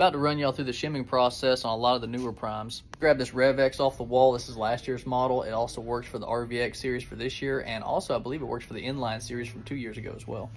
About to run y'all through the shimming process on a lot of the newer primes. Grab this RevX off the wall. This is last year's model. It also works for the RVX series for this year, and also I believe it works for the inline series from 2 years ago as well.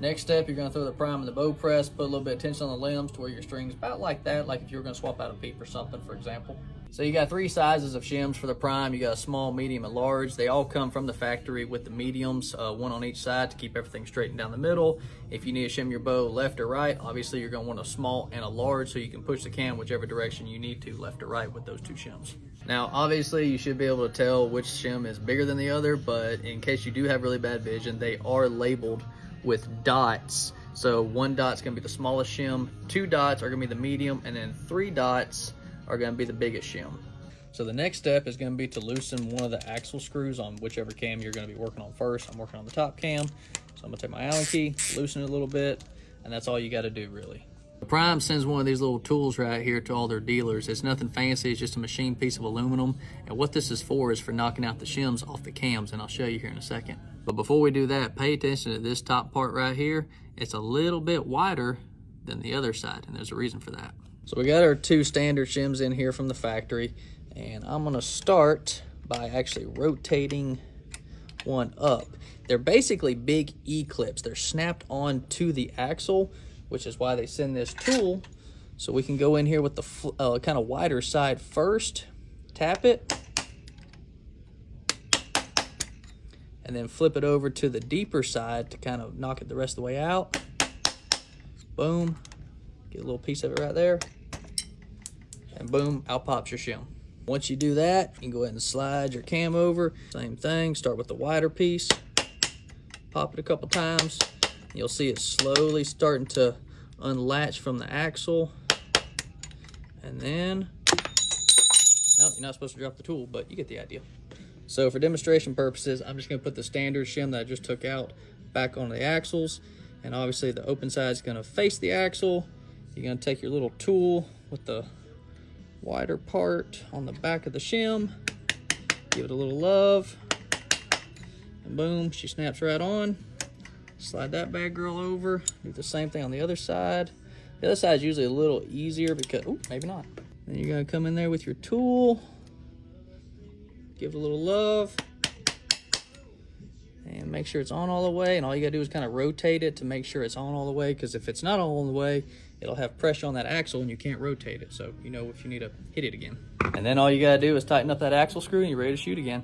Next step, you're going to throw the prime in the bow press, put a little bit of tension on the limbs to where your string's about like that, like if you were going to swap out a peep or something, for example. So you got 3 sizes of shims for the prime. You got a small, medium, and large. They all come from the factory with the mediums, one on each side to keep everything straight and down the middle. If you need to shim your bow left or right, obviously you're going to want a small and a large so you can push the cam whichever direction you need to, left or right, with those 2 shims. Now, obviously, you should be able to tell which shim is bigger than the other, but in case you do have really bad vision, they are labeled with dots. So 1 dot's gonna be the smallest shim, 2 dots are gonna be the medium, and then 3 dots are gonna be the biggest shim. So the next step is gonna be to loosen one of the axle screws on whichever cam you're gonna be working on first. I'm working on the top cam, so I'm gonna take my Allen key, loosen it a little bit, and that's all you gotta do, really. The Prime sends one of these little tools right here to all their dealers. It's nothing fancy, it's just a machined piece of aluminum. And what this is for knocking out the shims off the cams, and I'll show you here in a second. But before we do that, pay attention to this top part right here. It's a little bit wider than the other side, and there's a reason for that. So we got our 2 standard shims in here from the factory, and I'm gonna start by actually rotating one up. They're basically big E-clips. They're snapped onto the axle, which is why they send this tool. So we can go in here with the kind of wider side first, tap it, and then flip it over to the deeper side to kind of knock it the rest of the way out. Boom, get a little piece of it right there, and boom, out pops your shim. Once you do that, you can go ahead and slide your cam over. Same thing, start with the wider piece, pop it a couple times. You'll see it slowly starting to unlatch from the axle. And then, well, you're not supposed to drop the tool, but you get the idea. So for demonstration purposes, I'm just gonna put the standard shim that I just took out back onto the axles. And obviously the open side is gonna face the axle. You're gonna take your little tool with the wider part on the back of the shim, give it a little love, and boom, she snaps right on. Slide that bad girl over, do the same thing on the other side. The other side is usually a little easier because, oh, maybe not. Then you're gonna come in there with your tool, give it a little love, and make sure it's on all the way. And all you gotta do is kind of rotate it to make sure it's on all the way, because if it's not all the way, it'll have pressure on that axle and you can't rotate it. So you know if you need to hit it again. And then all you gotta do is tighten up that axle screw and you're ready to shoot again.